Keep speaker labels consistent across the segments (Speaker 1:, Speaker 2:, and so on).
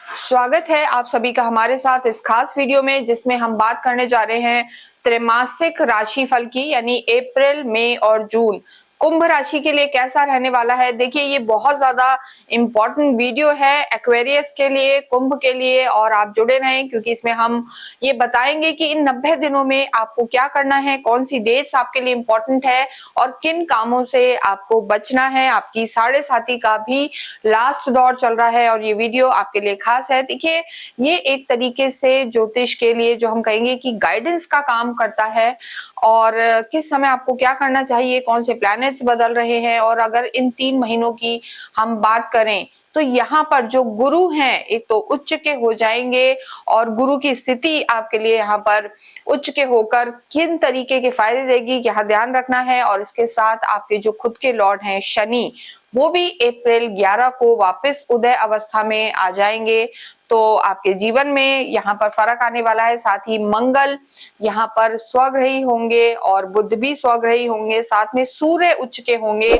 Speaker 1: स्वागत है आप सभी का हमारे साथ इस खास वीडियो में, जिसमें हम बात करने जा रहे हैं त्रैमासिक राशिफल की, यानी अप्रैल, मई और जून कुंभ राशि के लिए कैसा रहने वाला है। देखिए, ये बहुत ज्यादा इंपॉर्टेंट वीडियो है एक्वेरियस के लिए, कुंभ के लिए, और आप जुड़े रहें क्योंकि इसमें हम ये बताएंगे कि इन 90 दिनों में आपको क्या करना है, कौन सी डेट्स आपके लिए इंपॉर्टेंट है और किन कामों से आपको बचना है। आपकी साढ़े साथी का भी लास्ट दौर चल रहा है और ये वीडियो आपके लिए खास है। देखिए, ये एक तरीके से ज्योतिष के लिए जो हम कहेंगे कि गाइडेंस का काम करता है, और किस समय आपको क्या करना चाहिए, कौन से प्लैनेट्स बदल रहे हैं। और अगर इन 3 महीनों की हम बात करें तो यहाँ पर जो गुरु हैं, एक तो उच्च के हो जाएंगे, और गुरु की स्थिति आपके लिए यहाँ पर उच्च के होकर किन तरीके के फायदे देगी, यहाँ ध्यान रखना है। और इसके साथ आपके जो खुद के लॉर्ड हैं शनि, वो भी अप्रैल 11 को वापस उदय अवस्था में आ जाएंगे, तो आपके जीवन में यहाँ पर फर्क आने वाला है। साथ ही मंगल यहाँ पर स्वग्रही होंगे और बुध भी स्वग्रही होंगे, साथ में सूर्य उच्च के होंगे,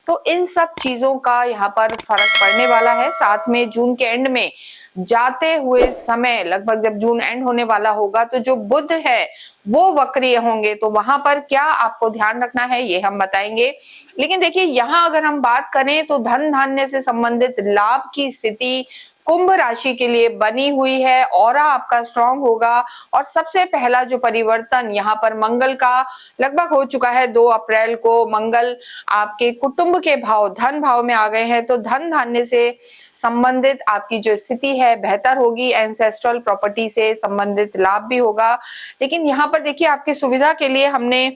Speaker 1: तो इन सब चीजों का यहाँ पर फर्क पड़ने वाला है। साथ में जून के एंड में जाते हुए समय, लगभग जब जून एंड होने वाला होगा, तो जो बुध है वो वक्रीय होंगे, तो वहां पर क्या आपको ध्यान रखना है ये हम बताएंगे। लेकिन देखिए, यहाँ अगर हम बात करें तो धन धान्य से संबंधित लाभ की स्थिति कुंभ राशि के लिए बनी हुई है। ऑरा आपका स्ट्रांग होगा, और सबसे पहला जो परिवर्तन यहाँ पर मंगल का लगभग हो चुका है। 2 अप्रैल को मंगल आपके कुटुंब के भाव, धन भाव में आ गए हैं, तो धन धान्य से संबंधित आपकी जो स्थिति है बेहतर होगी। एंसेस्ट्रल प्रॉपर्टी से संबंधित लाभ भी होगा। लेकिन यहाँ पर देखिए, आपकी सुविधा के लिए हमने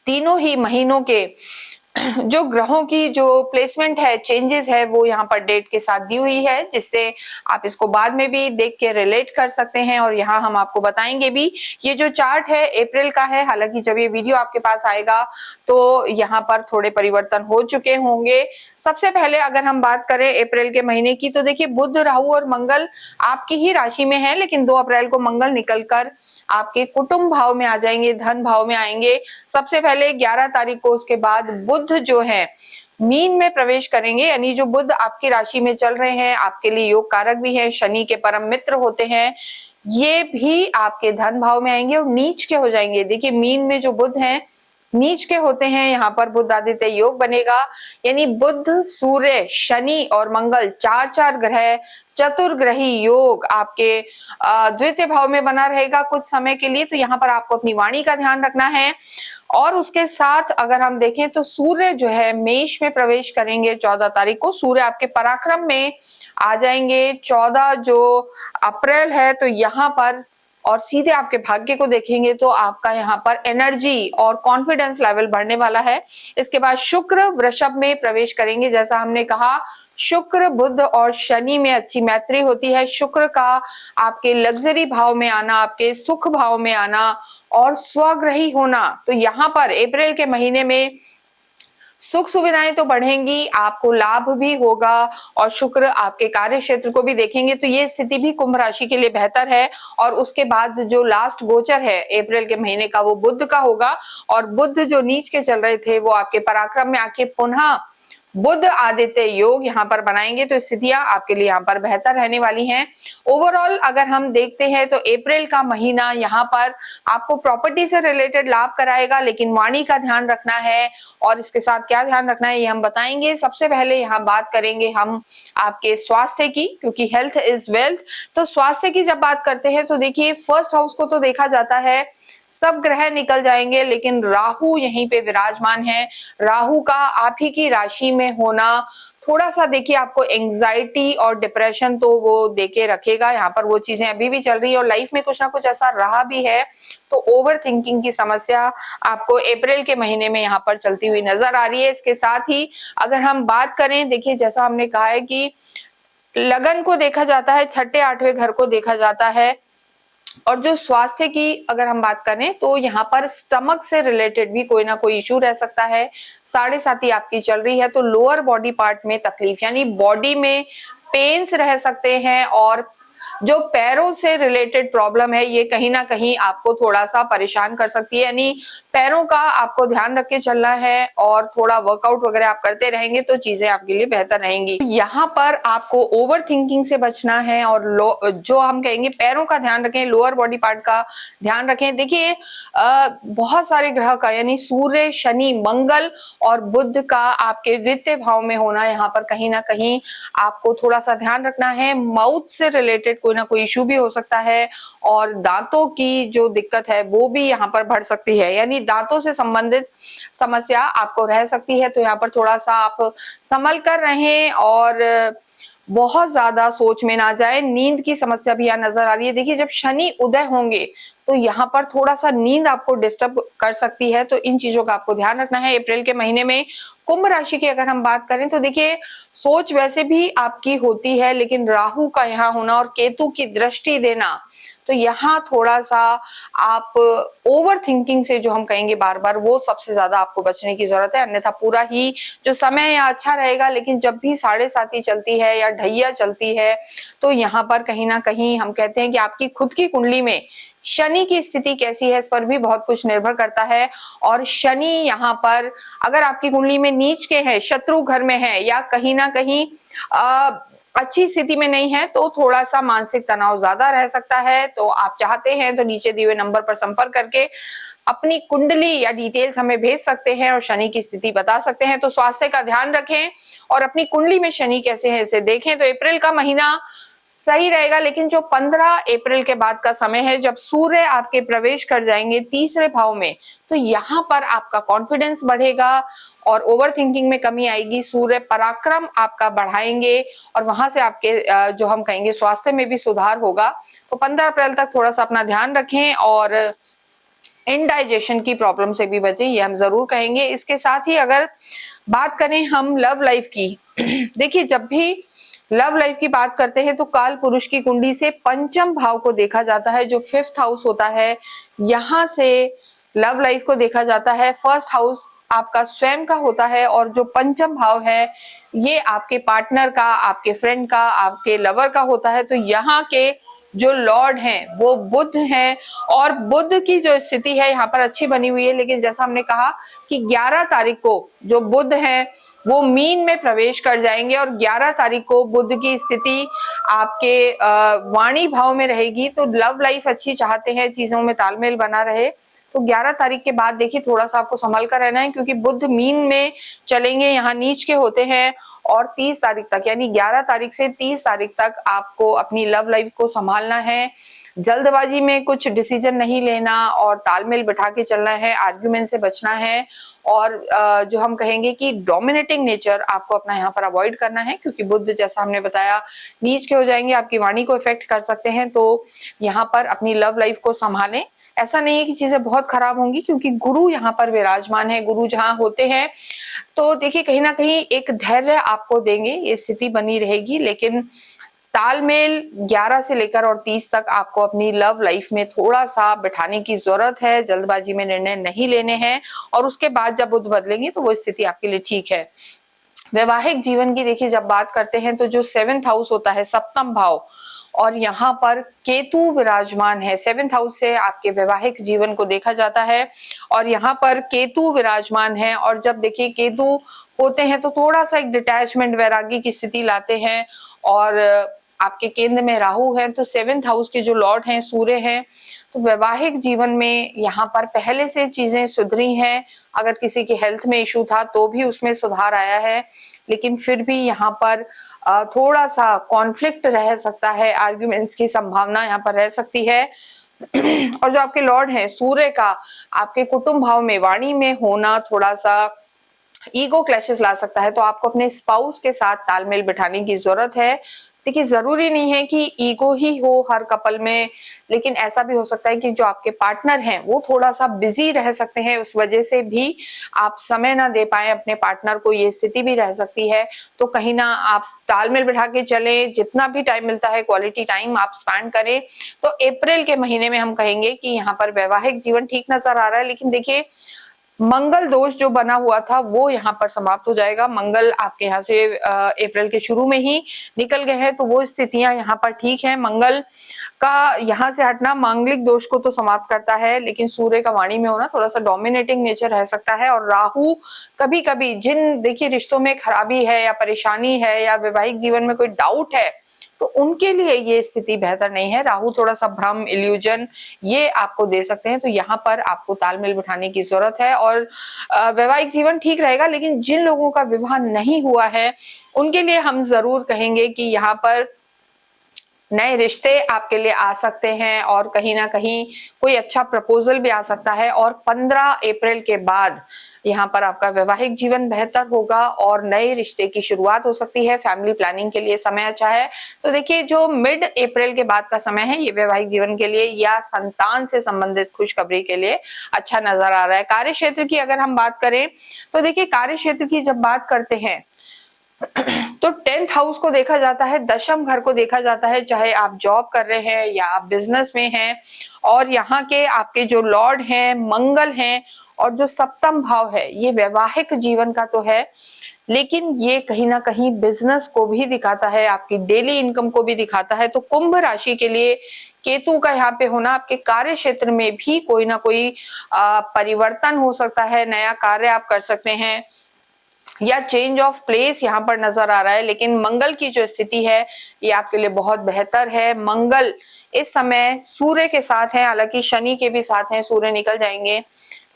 Speaker 1: तीनों ही महीनों के जो ग्रहों की जो प्लेसमेंट है, चेंजेस है, वो यहाँ पर डेट के साथ दी हुई है, जिससे आप इसको बाद में भी देख के रिलेट कर सकते हैं। और यहाँ हम आपको बताएंगे भी, ये जो चार्ट है अप्रैल का है, हालांकि जब ये वीडियो आपके पास आएगा तो यहाँ पर थोड़े परिवर्तन हो चुके होंगे। सबसे पहले अगर हम बात करें अप्रैल के महीने की, तो देखिए बुध, राहु और मंगल आपकी ही राशि में है, लेकिन 2 अप्रैल को मंगल निकलकर आपके कुटुंब भाव में आ जाएंगे, धन भाव में आएंगे। सबसे पहले 11 तारीख को, उसके बाद बुध जो है मीन में प्रवेश करेंगे, यानी जो बुध आपकी राशि में चल रहे हैं, आपके लिए योग कारक भी हैं, शनि के परम मित्र होते हैं, ये भी आपके धन भाव में आएंगे और नीच के हो जाएंगे। देखिए, मीन में जो बुध हैं नीच के होते हैं, यहाँ पर बुध आदित्य योग बनेगा, यानी बुध, सूर्य, शनि और मंगल, 4 ग्रह चतुर्ग्रही योग आपके द्वितीय भाव में बना रहेगा कुछ समय के लिए। तो यहाँ पर आपको अपनी वाणी का ध्यान रखना है। और उसके साथ अगर हम देखें तो सूर्य जो है मेष में प्रवेश करेंगे 14 तारीख को, सूर्य आपके पराक्रम में आ जाएंगे 14 जो अप्रैल है, तो यहाँ पर और सीधे आपके भाग्य को देखेंगे तो आपका यहाँ पर एनर्जी और कॉन्फिडेंस लेवल बढ़ने वाला है। इसके बाद शुक्र वृषभ में प्रवेश करेंगे। जैसा हमने कहा, शुक्र, बुध और शनि में अच्छी मैत्री होती है। शुक्र का आपके लग्जरी भाव में आना, आपके सुख भाव में आना और स्वग्रही होना, तो यहाँ पर अप्रैल के महीने में सुख सुविधाएं तो बढ़ेंगी, आपको लाभ भी होगा, और शुक्र आपके कार्य क्षेत्र को भी देखेंगे, तो ये स्थिति भी कुंभ राशि के लिए बेहतर है। और उसके बाद जो लास्ट गोचर है अप्रैल के महीने का, वो बुध का होगा, और बुध जो नीच के चल रहे थे वो आपके पराक्रम में आके पुनः बुध आदित्य योग यहाँ पर बनाएंगे, तो स्थितियां आपके लिए यहाँ पर बेहतर रहने वाली हैं। ओवरऑल अगर हम देखते हैं तो अप्रैल का महीना यहाँ पर आपको प्रॉपर्टी से रिलेटेड लाभ कराएगा, लेकिन वाणी का ध्यान रखना है। और इसके साथ क्या ध्यान रखना है ये हम बताएंगे। सबसे पहले यहाँ बात करेंगे हम आपके स्वास्थ्य की, क्योंकि हेल्थ इज वेल्थ। तो स्वास्थ्य की जब बात करते हैं तो देखिए, फर्स्ट हाउस को तो देखा जाता है, सब ग्रह निकल जाएंगे, लेकिन राहु यहीं पे विराजमान है। राहु का आप ही की राशि में होना थोड़ा सा देखिए आपको एंजाइटी और डिप्रेशन तो वो देके रखेगा। यहाँ पर वो चीजें अभी भी चल रही है और लाइफ में कुछ ना कुछ ऐसा रहा भी है, तो ओवर थिंकिंग की समस्या आपको अप्रैल के महीने में यहाँ पर चलती हुई नजर आ रही है। इसके साथ ही अगर हम बात करें, देखिए जैसा हमने कहा है कि लगन को देखा जाता है, छठे आठवें घर को देखा जाता है, और जो स्वास्थ्य की अगर हम बात करें तो यहाँ पर स्टमक से रिलेटेड भी कोई ना कोई इशू रह सकता है। साढ़े साथी आपकी चल रही है, तो लोअर बॉडी पार्ट में तकलीफ, यानी बॉडी में पेन्स रह सकते हैं, और जो पैरों से रिलेटेड प्रॉब्लम है ये कहीं ना कहीं आपको थोड़ा सा परेशान कर सकती है, यानी पैरों का आपको ध्यान रख के चलना है और थोड़ा वर्कआउट वगैरह आप करते रहेंगे तो चीजें आपके लिए बेहतर रहेंगी। यहाँ पर आपको ओवर थिंकिंग से बचना है और जो हम कहेंगे पैरों का ध्यान रखें, लोअर बॉडी पार्ट का ध्यान रखें। देखिए बहुत सारे ग्रह का यानी सूर्य, शनि, मंगल और बुध का आपके द्वितीय भाव में होना यहाँ पर कहीं ना कहीं आपको थोड़ा सा ध्यान रखना है। माउथ से रिलेटेड कोई ना कोई इश्यू भी हो सकता है और दांतों की जो दिक्कत है वो भी यहाँ पर बढ़ सकती है, यानी दांतों से संबंधित समस्या आपको रह सकती है। तो यहाँ पर थोड़ा सा आप संभल कर रहें और बहुत ज्यादा सोच में ना जाए। नींद की समस्या भी यहाँ नजर आ रही है। देखिए जब शनि उदय होंगे तो यहाँ पर थोड़ा सा नींद आपको डिस्टर्ब कर सकती है, तो इन चीजों का आपको ध्यान रखना है। अप्रैल के महीने में कुंभ राशि की अगर हम बात करें तो देखिए सोच वैसे भी आपकी होती है, लेकिन राहु का यहाँ होना और केतु की दृष्टि देना, तो यहाँ थोड़ा सा आप ओवर थिंकिंग से जो हम कहेंगे बार बार, वो सबसे ज्यादा आपको बचने की जरूरत है। अन्यथा पूरा ही जो समय यहाँ अच्छा रहेगा, लेकिन जब भी 7.5 चलती है या ढैया चलती है तो यहाँ पर कहीं ना कहीं हम कहते हैं कि आपकी खुद की कुंडली में शनि की स्थिति कैसी है इस पर भी बहुत कुछ निर्भर करता है। और शनि यहाँ पर अगर आपकी कुंडली में नीच के हैं, शत्रु घर में है या कहीं ना कहीं अच्छी स्थिति में नहीं है तो थोड़ा सा मानसिक तनाव ज्यादा रह सकता है। तो आप चाहते हैं तो नीचे दिए हुए नंबर पर संपर्क करके अपनी कुंडली या डिटेल्स हमें भेज सकते हैं और शनि की स्थिति बता सकते हैं। तो स्वास्थ्य का ध्यान रखें और अपनी कुंडली में शनि कैसे है इसे देखें। तो अप्रैल का महीना सही रहेगा, लेकिन जो 15 अप्रैल के बाद का समय है जब सूर्य आपके प्रवेश कर जाएंगे तीसरे भाव में, तो यहाँ पर आपका कॉन्फिडेंस बढ़ेगा और ओवर थिंकिंग में कमी आएगी। सूर्य पराक्रम आपका बढ़ाएंगे और वहां से आपके जो हम कहेंगे स्वास्थ्य में भी सुधार होगा। तो 15 अप्रैल तक थोड़ा सा अपना ध्यान रखें और इनडाइजेशन की प्रॉब्लम से भी बचें, ये हम जरूर कहेंगे। इसके साथ ही अगर बात करें हम लव लाइफ की, देखिए जब भी लव लाइफ की बात करते हैं तो काल पुरुष की कुंडली से पंचम भाव को देखा जाता है, जो 5th हाउस होता है, यहाँ से लव लाइफ को देखा जाता है। फर्स्ट हाउस आपका स्वयं का होता है और जो पंचम भाव है ये आपके पार्टनर का, आपके फ्रेंड का, आपके लवर का होता है। तो यहाँ के जो लॉर्ड हैं वो बुध हैं और बुध की जो स्थिति है यहाँ पर अच्छी बनी हुई है, लेकिन जैसा हमने कहा कि 11 तारीख को जो बुध है वो मीन में प्रवेश कर जाएंगे और 11 तारीख को बुध की स्थिति आपके वाणी भाव में रहेगी। तो लव लाइफ अच्छी चाहते हैं, चीजों में तालमेल बना रहे, तो 11 तारीख के बाद देखिए थोड़ा सा आपको संभल कर रहना है, क्योंकि बुध मीन में चलेंगे, यहाँ नीच के होते हैं। और 30 तारीख तक यानी 11 तारीख से 30 तारीख तक आपको अपनी लव लाइफ को संभालना है। जल्दबाजी में कुछ डिसीजन नहीं लेना और तालमेल बिठा के चलना है, आर्ग्यूमेंट से बचना है और जो हम कहेंगे कि डोमिनेटिंग नेचर आपको अपना यहाँ पर अवॉइड करना है, क्योंकि बुध जैसा हमने बताया नीच के हो जाएंगे, आपकी वाणी को इफेक्ट कर सकते हैं। तो यहाँ पर अपनी लव लाइफ को संभालें। ऐसा नहीं है कि चीजें बहुत खराब होंगी, क्योंकि गुरु यहाँ पर विराजमान है। गुरु जहाँ होते हैं तो देखिए कहीं ना कहीं एक धैर्य आपको देंगे, ये स्थिति बनी रहेगी, लेकिन तालमेल 11 से लेकर और 30 तक आपको अपनी लव लाइफ में थोड़ा सा बिठाने की जरूरत है। जल्दबाजी में निर्णय नहीं लेने हैं और उसके बाद जब बुध बदलेंगे तो वो स्थिति आपके लिए ठीक है। वैवाहिक जीवन की देखिए जब बात करते हैं तो जो 7th हाउस होता है, सप्तम भाव, और यहाँ पर केतु विराजमान है। 7th हाउस से आपके वैवाहिक जीवन को देखा जाता है और यहाँ पर केतु विराजमान है। और जब देखिए केतु होते हैं तो थोड़ा सा एक डिटैचमेंट, वैरागी की स्थिति लाते हैं और आपके केंद्र में राहु है, तो 7th हाउस के जो लॉर्ड हैं सूर्य हैं। तो वैवाहिक जीवन में यहाँ पर पहले से चीजें सुधरी हैं। अगर किसी के हेल्थ में इशू था तो भी उसमें सुधार आया है, लेकिन फिर भी यहाँ पर थोड़ा सा कॉन्फ्लिक्ट रह सकता है, आर्ग्यूमेंट्स की संभावना यहाँ पर रह सकती है। और जो आपके लॉर्ड हैं सूर्य का आपके कुटुंब भाव में, वाणी में होना थोड़ा सा ईगो क्लैशेस ला सकता है। तो आपको अपने स्पाउस के साथ तालमेल बिठाने की जरूरत है। देखिए जरूरी नहीं है कि ईगो ही हो हर कपल में, लेकिन ऐसा भी हो सकता है कि जो आपके पार्टनर हैं वो थोड़ा सा बिजी रह सकते हैं, उस वजह से भी आप समय ना दे पाए अपने पार्टनर को, ये स्थिति भी रह सकती है। तो कहीं ना आप तालमेल बिठा के चले, जितना भी टाइम मिलता है क्वालिटी टाइम आप स्पेंड करें। तो अप्रैल के महीने में हम कहेंगे कि यहाँ पर वैवाहिक जीवन ठीक नजर आ रहा है, लेकिन देखिए मंगल दोष जो बना हुआ था वो यहाँ पर समाप्त हो जाएगा। मंगल आपके यहाँ से अप्रैल के शुरू में ही निकल गए हैं, तो वो स्थितियां यहाँ पर ठीक है। मंगल का यहाँ से हटना मांगलिक दोष को तो समाप्त करता है, लेकिन सूर्य का वाणी में होना थोड़ा सा डोमिनेटिंग नेचर रह सकता है। और राहु कभी कभी जिन देखिए रिश्तों में खराबी है या परेशानी है या वैवाहिक जीवन में कोई डाउट है, तो उनके लिए ये स्थिति बेहतर नहीं है। राहु थोड़ा सा भ्रम, इल्यूजन ये आपको दे सकते हैं, तो यहाँ पर आपको तालमेल बिठाने की जरूरत है। और वैवाहिक जीवन ठीक रहेगा, लेकिन जिन लोगों का विवाह नहीं हुआ है उनके लिए हम जरूर कहेंगे कि यहाँ पर नए रिश्ते आपके लिए आ सकते हैं और कहीं ना कहीं कोई अच्छा प्रपोजल भी आ सकता है। और 15 अप्रैल के बाद यहाँ पर आपका वैवाहिक जीवन बेहतर होगा और नए रिश्ते की शुरुआत हो सकती है। फैमिली प्लानिंग के लिए समय अच्छा है। तो देखिए जो मिड अप्रैल के बाद का समय है ये वैवाहिक जीवन के लिए या संतान से संबंधित खुशखबरी के लिए अच्छा नजर आ रहा है। कार्य क्षेत्र की अगर हम बात करें तो देखिए कार्य क्षेत्र की जब बात करते हैं तो 10th हाउस को देखा जाता है, दशम घर को देखा जाता है, चाहे आप जॉब कर रहे हैं या आप बिजनेस में हैं। और यहाँ के आपके जो लॉर्ड हैं मंगल हैं, और जो सप्तम भाव है ये वैवाहिक जीवन का तो है, लेकिन ये कहीं ना कहीं बिजनेस को भी दिखाता है, आपकी डेली इनकम को भी दिखाता है। तो कुंभ राशि के लिए केतु का यहाँ पे होना आपके कार्य क्षेत्र में भी कोई ना कोई परिवर्तन हो सकता है, नया कार्य आप कर सकते हैं या चेंज ऑफ प्लेस यहाँ पर नजर आ रहा है। लेकिन मंगल की जो स्थिति है ये आपके लिए बहुत बेहतर है। मंगल इस समय सूर्य के साथ है, हालांकि शनि के भी साथ हैं, सूर्य निकल जाएंगे।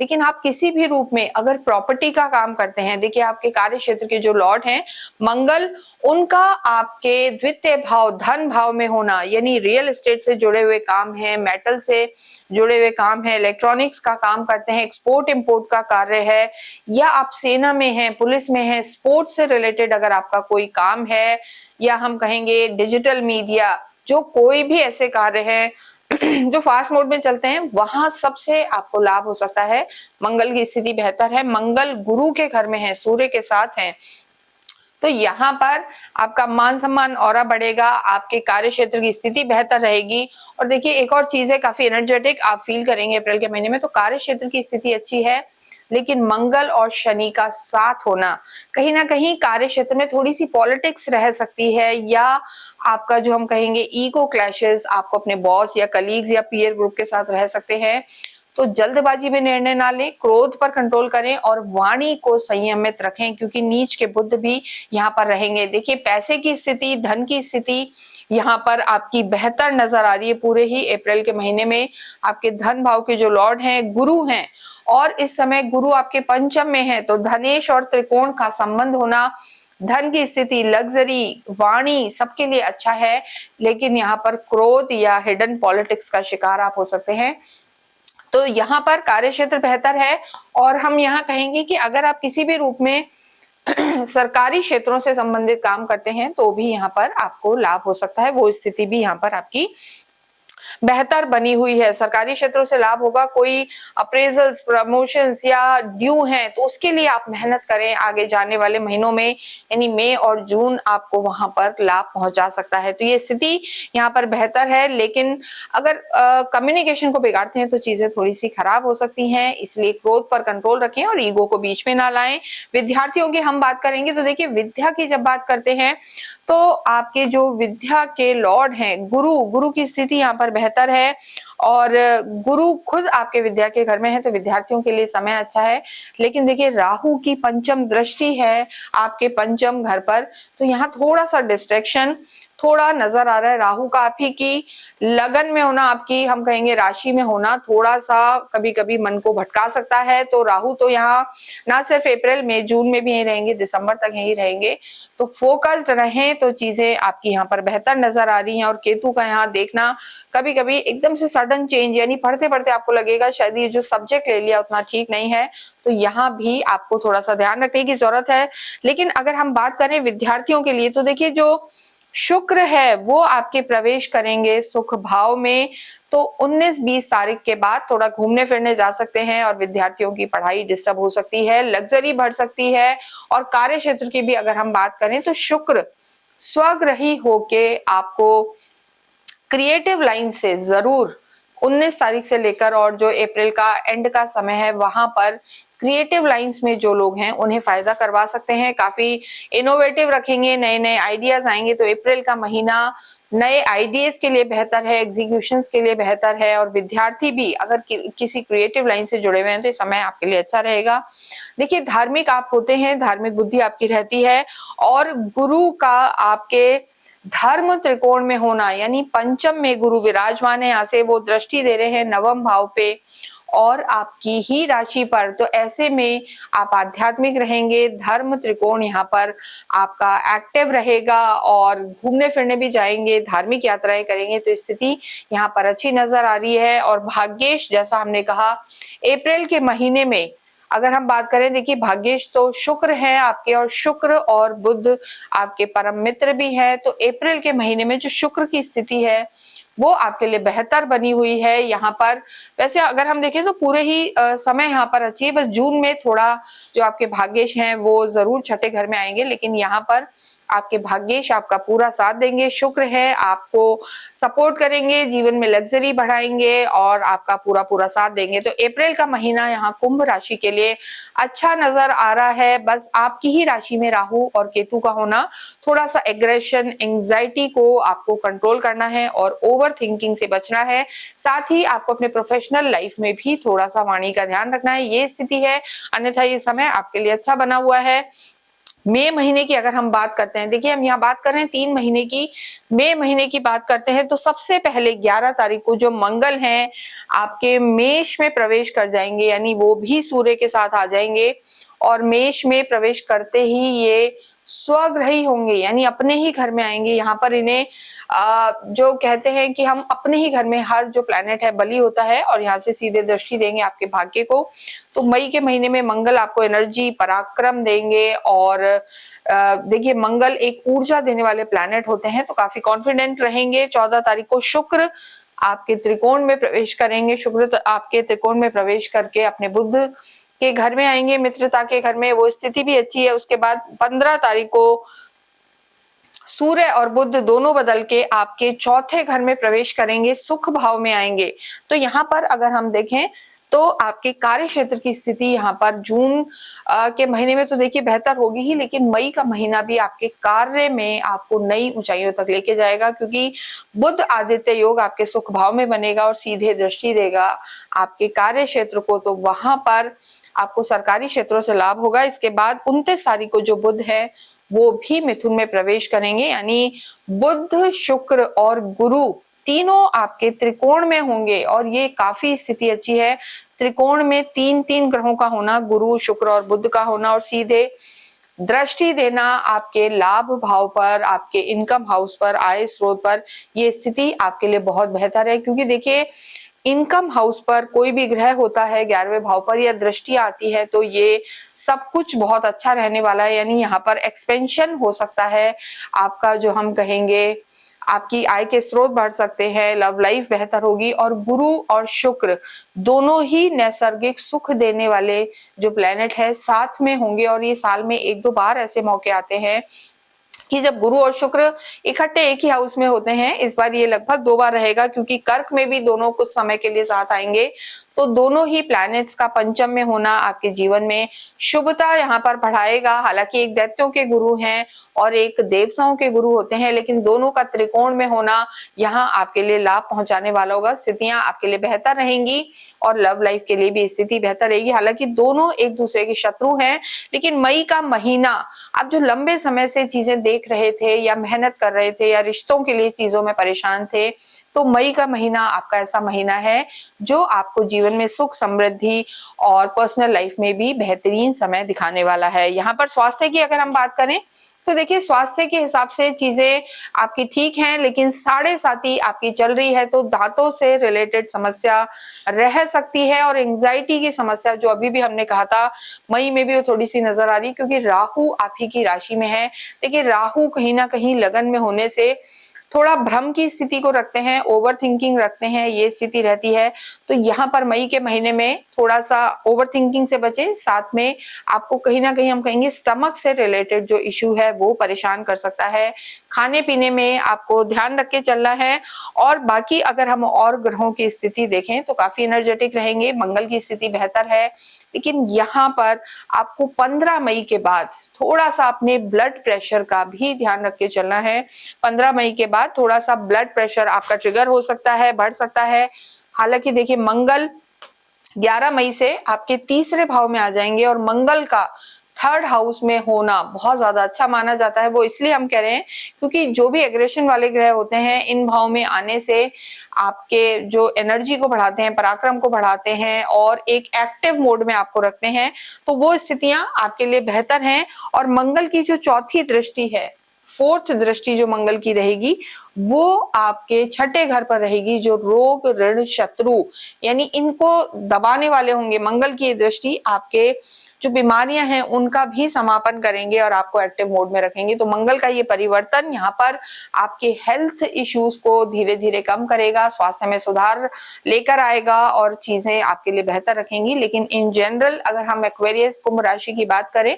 Speaker 1: लेकिन आप किसी भी रूप में अगर प्रॉपर्टी का काम करते हैं, देखिए आपके कार्य क्षेत्र के जो लॉर्ड हैं मंगल, उनका आपके द्वितीय भाव धन भाव में होना, यानी रियल एस्टेट से जुड़े हुए काम है, मेटल से जुड़े हुए काम है, इलेक्ट्रॉनिक्स का काम करते हैं, एक्सपोर्ट इंपोर्ट का कार्य है, या आप सेना में हैं, पुलिस में हैं, स्पोर्ट्स से रिलेटेड अगर आपका कोई काम है, या हम कहेंगे डिजिटल मीडिया, जो कोई भी ऐसे कार्य हैं जो फास्ट मोड में चलते हैं, वहां सबसे आपको लाभ हो सकता है। मंगल की स्थिति बेहतर है, मंगल गुरु के घर में है, सूर्य के साथ है, तो यहाँ पर आपका मान सम्मान और बढ़ेगा, आपके कार्य क्षेत्र की स्थिति बेहतर रहेगी। और देखिए एक और चीज है, काफी एनर्जेटिक आप फील करेंगे अप्रैल के महीने में। तो कार्य क्षेत्र की स्थिति अच्छी है, लेकिन मंगल और शनि का साथ होना कहीं ना कहीं कार्य क्षेत्र में थोड़ी सी पॉलिटिक्स रह सकती है, या आपका जो हम कहेंगे ईगो क्लैशेस आपको अपने बॉस या कलीग्स या पीयर ग्रुप के साथ रह सकते हैं। तो जल्दबाजी में निर्णय ना लें, क्रोध पर कंट्रोल करें और वाणी को संयमित रखें, क्योंकि नीच के बुध भी यहाँ पर रहेंगे। देखिए पैसे की स्थिति, धन की स्थिति यहाँ पर आपकी बेहतर नजर आ रही है। पूरे ही अप्रैल के महीने में आपके धन भाव के जो लॉर्ड हैं गुरु हैं, और इस समय गुरु आपके पंचम में है, तो धनेश और त्रिकोण का संबंध होना, धन की स्थिति, लग्जरी, वाणी सबके लिए अच्छा है। लेकिन यहाँ पर क्रोध या हिडन पॉलिटिक्स का शिकार आप हो सकते हैं। तो यहाँ पर कार्य क्षेत्र बेहतर है। और हम यहाँ कहेंगे कि अगर आप किसी भी रूप में सरकारी क्षेत्रों से संबंधित काम करते हैं तो भी यहाँ पर आपको लाभ हो सकता है, वो स्थिति भी यहाँ पर आपकी बेहतर बनी हुई है। सरकारी क्षेत्रों से लाभ होगा, कोई अप्रेजल्स, प्रमोशंस या ड्यू हैं तो उसके लिए आप मेहनत करें आगे जाने वाले महीनों में, यानी मई और जून आपको वहां पर लाभ पहुंचा सकता है। तो ये स्थिति यहाँ पर बेहतर है, लेकिन अगर कम्युनिकेशन को बिगाड़ते हैं तो चीजें थोड़ी सी खराब हो सकती हैं, इसलिए क्रोध पर कंट्रोल रखें और ईगो को बीच में ना लाएं। विद्यार्थियों की हम बात करेंगे तो देखिए विद्या की जब बात करते हैं तो आपके जो विद्या के लॉर्ड हैं गुरु की स्थिति यहाँ पर बेहतर है, और गुरु खुद आपके विद्या के घर में है, तो विद्यार्थियों के लिए समय अच्छा है। लेकिन देखिए राहु की पंचम दृष्टि है आपके पंचम घर पर, तो यहाँ थोड़ा सा डिस्ट्रैक्शन थोड़ा नजर आ रहा है। राहु का आप ही की लगन में होना, आपकी हम कहेंगे राशि में होना, थोड़ा सा कभी कभी मन को भटका सकता है। तो राहु तो यहाँ ना सिर्फ अप्रैल में, जून में भी यही रहेंगे, दिसंबर तक यही रहेंगे। तो फोकस्ड रहें तो चीजें आपकी यहाँ पर बेहतर नजर आ रही हैं। और केतु का यहाँ देखना कभी कभी एकदम से सडन चेंज, यानी पढ़ते पढ़ते आपको लगेगा शायद ये जो सब्जेक्ट ले लिया उतना ठीक नहीं है, तो यहाँ भी आपको थोड़ा सा ध्यान रखने की जरूरत है। लेकिन अगर हम बात करें विद्यार्थियों के लिए तो देखिए जो शुक्र है वो आपके प्रवेश करेंगे सुख भाव में, तो 19-20 तारीख के बाद थोड़ा घूमने फिरने जा सकते हैं और विद्यार्थियों की पढ़ाई डिस्टर्ब हो सकती है, लग्जरी बढ़ सकती है। और कार्य क्षेत्र की भी अगर हम बात करें तो शुक्र स्वग्रही होके आपको क्रिएटिव लाइन से जरूर 19 तारीख से लेकर और जो अप्रैल का एंड का समय है वहां पर क्रिएटिव लाइंस में जो लोग हैं उन्हें फायदा करवा सकते हैं। काफी इनोवेटिव रखेंगे, नए नए आइडियाज आएंगे। तो अप्रैल का महीना नए आइडियाज के लिए बेहतर है, एग्जीक्यूशंस के लिए बेहतर है। और विद्यार्थी भी अगर किसी क्रिएटिव लाइन से जुड़े हुए हैं तो ये समय आपके लिए अच्छा रहेगा। देखिए, धार्मिक आप होते हैं, धार्मिक बुद्धि आपकी रहती है और गुरु का आपके धर्म त्रिकोण में होना, यानी पंचम में गुरु विराजमान है, यहाँ से वो दृष्टि दे रहे हैं नवम भाव पे और आपकी ही राशि पर। तो ऐसे में आप आध्यात्मिक रहेंगे, धर्म त्रिकोण यहाँ पर आपका एक्टिव रहेगा और घूमने फिरने भी जाएंगे, धार्मिक यात्राएं करेंगे। तो स्थिति यहाँ पर अच्छी नजर आ रही है। और भाग्येश, जैसा हमने कहा, अप्रैल के महीने में अगर हम बात करें, देखिए भाग्येश तो शुक्र है आपके और शुक्र और बुध आपके परम मित्र भी है। तो अप्रैल के महीने में जो शुक्र की स्थिति है वो आपके लिए बेहतर बनी हुई है। यहाँ पर वैसे अगर हम देखें तो पूरे ही समय यहाँ पर अच्छी है, बस जून में थोड़ा जो आपके भाग्येश हैं वो जरूर छठे घर में आएंगे, लेकिन यहाँ पर आपके भाग्येश आपका पूरा साथ देंगे। शुक्र है, आपको सपोर्ट करेंगे, जीवन में लग्जरी बढ़ाएंगे और आपका पूरा पूरा साथ देंगे। तो अप्रैल का महीना यहाँ कुंभ राशि के लिए अच्छा नजर आ रहा है। बस आपकी ही राशि में राहु और केतु का होना थोड़ा सा एग्रेशन, एंजाइटी को आपको कंट्रोल करना है और ओवर थिंकिंग से बचना है। साथ ही आपको अपने प्रोफेशनल लाइफ में भी थोड़ा सा वाणी का ध्यान रखना है, ये स्थिति है। अन्यथा ये समय आपके लिए अच्छा बना हुआ है। मई महीने की अगर हम बात करते हैं, देखिए हम यहाँ बात कर रहे हैं 3 महीने की, मई महीने की बात करते हैं तो सबसे पहले 11 तारीख को जो मंगल हैं आपके मेष में प्रवेश कर जाएंगे, यानी वो भी सूर्य के साथ आ जाएंगे और मेष में प्रवेश करते ही ये स्वग्रही होंगे, यानी अपने ही घर में आएंगे। यहाँ पर इन्हें जो कहते हैं कि हम अपने ही घर में, हर जो प्लैनेट है बली होता है और यहाँ से सीधे दृष्टि देंगे आपके भाग्य को। तो मई के महीने में मंगल आपको एनर्जी, पराक्रम देंगे और देखिए मंगल एक ऊर्जा देने वाले प्लैनेट होते हैं, तो काफी कॉन्फिडेंट रहेंगे। 14 तारीख को शुक्र आपके त्रिकोण में प्रवेश करेंगे, शुक्र आपके त्रिकोण में प्रवेश करके अपने बुध के घर में आएंगे, मित्रता के घर में, वो स्थिति भी अच्छी है। उसके बाद 15 तारीख को सूर्य और बुध दोनों बदल के आपके चौथे घर में प्रवेश करेंगे, सुख भाव में आएंगे। तो यहाँ पर अगर हम देखें तो आपके कार्य क्षेत्र की स्थिति यहाँ पर जून के महीने में तो देखिए बेहतर होगी ही, लेकिन मई का महीना भी आपके कार्य में आपको नई ऊंचाइयों तक लेके जाएगा, क्योंकि बुध आदित्य योग आपके सुख भाव में बनेगा और सीधे दृष्टि देगा आपके कार्य क्षेत्र को। तो वहां पर आपको सरकारी क्षेत्रों से लाभ होगा। इसके बाद 29 तारीख को जो बुध है वो भी मिथुन में प्रवेश करेंगे, यानी बुध, शुक्र और गुरु तीनों आपके त्रिकोण में होंगे और ये काफी स्थिति अच्छी है। त्रिकोण में 3-3 ग्रहों का होना, गुरु, शुक्र और बुध का होना और सीधे दृष्टि देना आपके लाभ भाव पर, आपके इनकम हाउस पर, आय स्रोत पर, ये स्थिति आपके लिए बहुत बेहतर है। क्योंकि देखिए इनकम हाउस पर कोई भी ग्रह होता है 11वें भाव पर या दृष्टि आती है तो ये सब कुछ बहुत अच्छा रहने वाला है, यानी यहाँ पर एक्सपेंशन हो सकता है आपका, जो हम कहेंगे आपकी आय के स्रोत बढ़ सकते हैं, लव लाइफ बेहतर होगी। और गुरु और शुक्र दोनों ही नैसर्गिक सुख देने वाले जो प्लेनेट है साथ में होंगे और ये साल में 1-2 बार ऐसे मौके आते हैं कि जब गुरु और शुक्र इकट्ठे एक ही हाउस में होते हैं। इस बार ये लगभग 2 बार रहेगा, क्योंकि कर्क में भी दोनों कुछ समय के लिए साथ आएंगे। तो दोनों ही प्लैनेट्स का पंचम में होना आपके जीवन में शुभता यहाँ पर बढ़ाएगा। हालांकि एक दैत्यों के गुरु हैं और एक देवताओं के गुरु होते हैं, लेकिन दोनों का त्रिकोण में होना यहाँ आपके लिए लाभ पहुंचाने वाला होगा। स्थितियां आपके लिए बेहतर रहेंगी और लव लाइफ के लिए भी स्थिति बेहतर रहेगी। हालांकि दोनों एक दूसरे के शत्रु हैं, लेकिन मई का महीना आप जो लंबे समय से चीजें देख रहे थे या मेहनत कर रहे थे या रिश्तों के लिए चीजों में परेशान थे, तो मई का महीना आपका ऐसा महीना है जो आपको जीवन में सुख, समृद्धि और पर्सनल लाइफ में भी बेहतरीन समय दिखाने वाला है। यहाँ पर स्वास्थ्य की अगर हम बात करें तो देखिए स्वास्थ्य के हिसाब से चीजें आपकी ठीक हैं, लेकिन 7.5 आपकी चल रही है, तो दांतों से रिलेटेड समस्या रह सकती है और एंजाइटी की समस्या जो अभी भी हमने कहा था मई में भी वो थोड़ी सी नजर आ रही है, क्योंकि राहु आप ही की राशि में है। देखिए राहु कहीं ना कहीं लगन में होने से थोड़ा भ्रम की स्थिति को रखते हैं, ओवर थिंकिंग रखते हैं, ये स्थिति रहती है। तो यहाँ पर मई के महीने में थोड़ा सा ओवर थिंकिंग से बचें। साथ में आपको कहीं ना कहीं हम कहेंगे स्टमक से रिलेटेड जो इश्यू है वो परेशान कर सकता है। खाने पीने में आपको ध्यान रख के चलना है। और बाकी अगर हम और ग्रहों की स्थिति देखें तो काफी एनर्जेटिक रहेंगे, मंगल की स्थिति बेहतर है। लेकिन यहाँ पर आपको 15 मई के बाद थोड़ा सा अपने ब्लड प्रेशर का भी ध्यान रख के चलना है। 15 मई के बाद थोड़ा सा ब्लड प्रेशर आपका ट्रिगर हो सकता है, बढ़ सकता है। हालांकि देखिए मंगल 11 मई से आपके तीसरे भाव में आ जाएंगे और मंगल का थर्ड हाउस में होना बहुत ज्यादा अच्छा माना जाता है। वो इसलिए हम कह रहे हैं क्योंकि जो भी एग्रेशन वाले ग्रह होते हैं इन भाव में आने से आपके जो एनर्जी को बढ़ाते हैं, पराक्रम को बढ़ाते हैं और एक एक्टिव मोड में आपको रखते हैं, तो वो स्थितियां आपके लिए बेहतर हैं। और मंगल की जो चौथी दृष्टि है, फोर्थ दृष्टि जो मंगल की रहेगी वो आपके छठे घर पर रहेगी, जो रोग ऋण शत्रु यानी इनको दबाने वाले होंगे। मंगल की दृष्टि आपके जो बीमारियां हैं उनका भी समापन करेंगे और आपको एक्टिव मोड में रखेंगे। तो मंगल का ये परिवर्तन यहाँ पर आपके हेल्थ इश्यूज को धीरे धीरे कम करेगा, स्वास्थ्य में सुधार लेकर आएगा और चीजें आपके लिए बेहतर रखेंगी। लेकिन इन जनरल अगर हम एक्वेरियस कुंभ राशि की बात करें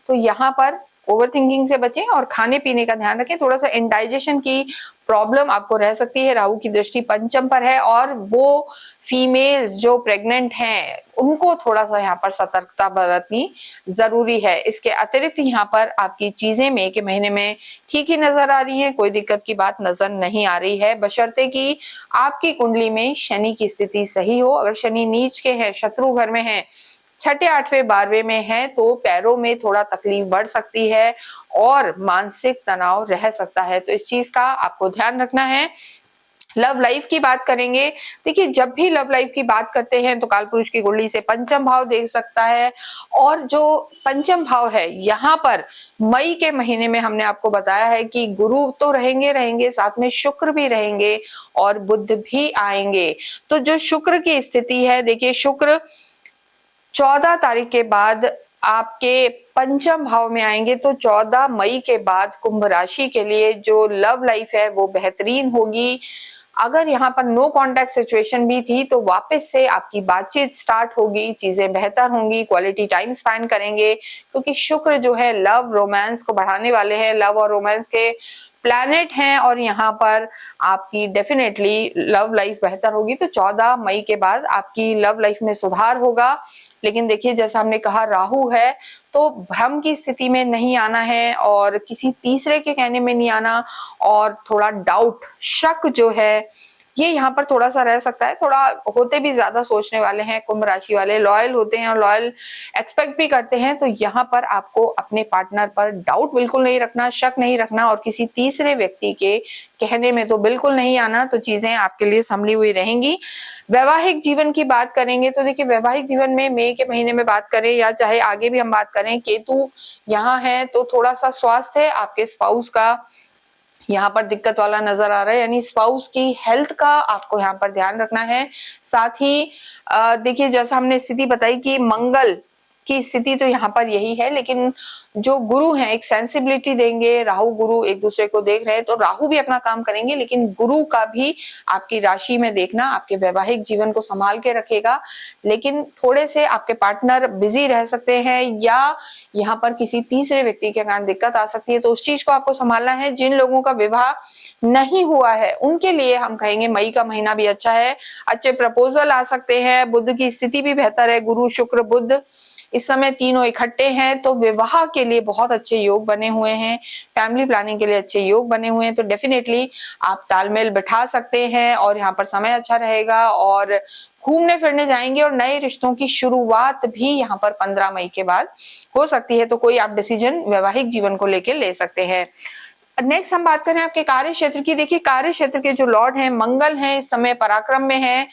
Speaker 1: तो यहाँ पर ओवर थिंकिंग से बचें और खाने पीने का ध्यान रखें। थोड़ा सा इंडाइजेशन की प्रॉब्लम आपको रह सकती है। राहु की दृष्टि पंचम पर है और वो फीमेल्स जो प्रेग्नेंट हैं उनको थोड़ा सा यहाँ पर सतर्कता बरतनी जरूरी है। इसके अतिरिक्त यहाँ पर आपकी चीजें मई के महीने में ठीक ही नजर आ रही है, कोई दिक्कत की बात नजर नहीं आ रही है, बशर्ते कि आपकी कुंडली में शनि की स्थिति सही हो। अगर शनि नीच के हैं, शत्रु घर में है, छठे आठवें 12वें में है तो पैरों में थोड़ा तकलीफ बढ़ सकती है और मानसिक तनाव रह सकता है। तो इस चीज का आपको ध्यान रखना है। लव लाइफ की बात करेंगे, देखिए जब भी लव लाइफ की बात करते हैं तो कालपुरुष की कुंडली से पंचम भाव देख सकता है और जो पंचम भाव है यहाँ पर मई के महीने में हमने आपको बताया है कि गुरु तो रहेंगे, साथ में शुक्र भी रहेंगे और बुध भी आएंगे। तो जो शुक्र की स्थिति है, देखिए शुक्र 14 तारीख के बाद आपके पंचम भाव में आएंगे। तो 14 मई के बाद कुंभ राशि के लिए जो लव लाइफ है वो बेहतरीन होगी। अगर यहाँ पर नो कांटेक्ट सिचुएशन भी थी तो वापस से आपकी बातचीत स्टार्ट होगी, चीजें बेहतर होंगी, क्वालिटी टाइम स्पेंड करेंगे क्योंकि शुक्र जो है लव रोमांस को बढ़ाने वाले हैं, लव और रोमांस के प्लैनेट हैं और यहाँ पर आपकी डेफिनेटली लव लाइफ बेहतर होगी। तो 14 मई के बाद आपकी लव लाइफ में सुधार होगा। लेकिन देखिए जैसा हमने कहा राहु है तो भ्रम की स्थिति में नहीं आना है और किसी तीसरे के कहने में नहीं आना और थोड़ा डाउट, शक जो है ये यहाँ पर थोड़ा सा रह सकता है। थोड़ा होते भी ज्यादा सोचने वाले हैं कुंभ राशि वाले, लॉयल होते हैं और लॉयल एक्सपेक्ट भी करते हैं। तो यहाँ पर आपको अपने पार्टनर पर डाउट बिल्कुल नहीं रखना, शक नहीं रखना और किसी तीसरे व्यक्ति के कहने में तो बिल्कुल नहीं आना। तो चीजें आपके लिए संभली हुई रहेंगी। वैवाहिक जीवन की बात करेंगे तो देखिए वैवाहिक जीवन में मई के महीने में बात करें या चाहे आगे भी हम बात करें, केतु यहाँ है तो थोड़ा सा स्वास्थ्य आपके स्पाउस का यहाँ पर दिक्कत वाला नजर आ रहा है, यानी स्पाउस की हेल्थ का आपको यहाँ पर ध्यान रखना है। साथ ही देखिए जैसा हमने स्थिति बताई कि मंगल की स्थिति तो यहाँ पर यही है, लेकिन जो गुरु हैं एक सेंसिबिलिटी देंगे। राहु गुरु एक दूसरे को देख रहे हैं तो राहु भी अपना काम करेंगे, लेकिन गुरु का भी आपकी राशि में देखना आपके वैवाहिक जीवन को संभाल के रखेगा। लेकिन थोड़े से आपके पार्टनर बिजी रह सकते हैं या यहाँ पर किसी तीसरे व्यक्ति के कारण दिक्कत आ सकती है, तो उस चीज को आपको संभालना है। जिन लोगों का विवाह नहीं हुआ है उनके लिए हम कहेंगे मई का महीना भी अच्छा है, अच्छे प्रपोजल आ सकते हैं। बुध की स्थिति भी बेहतर है, गुरु शुक्र बुध इस समय तीनों इकट्ठे हैं तो विवाह के लिए बहुत अच्छे योग बने हुए हैं, फैमिली प्लानिंग के लिए अच्छे योग बने हुए हैं। तो डेफिनेटली आप तालमेल बिठा सकते हैं और यहाँ पर समय अच्छा रहेगा और घूमने फिरने जाएंगे और नए रिश्तों की शुरुआत भी यहाँ पर 15 मई के बाद हो सकती है। तो कोई आप डिसीजन वैवाहिक जीवन को लेकर ले सकते हैं। नेक्स्ट हम बात करें आपके कार्य क्षेत्र की। देखिए कार्य क्षेत्र के जो लॉर्ड हैं मंगल हैं, इस समय पराक्रम में है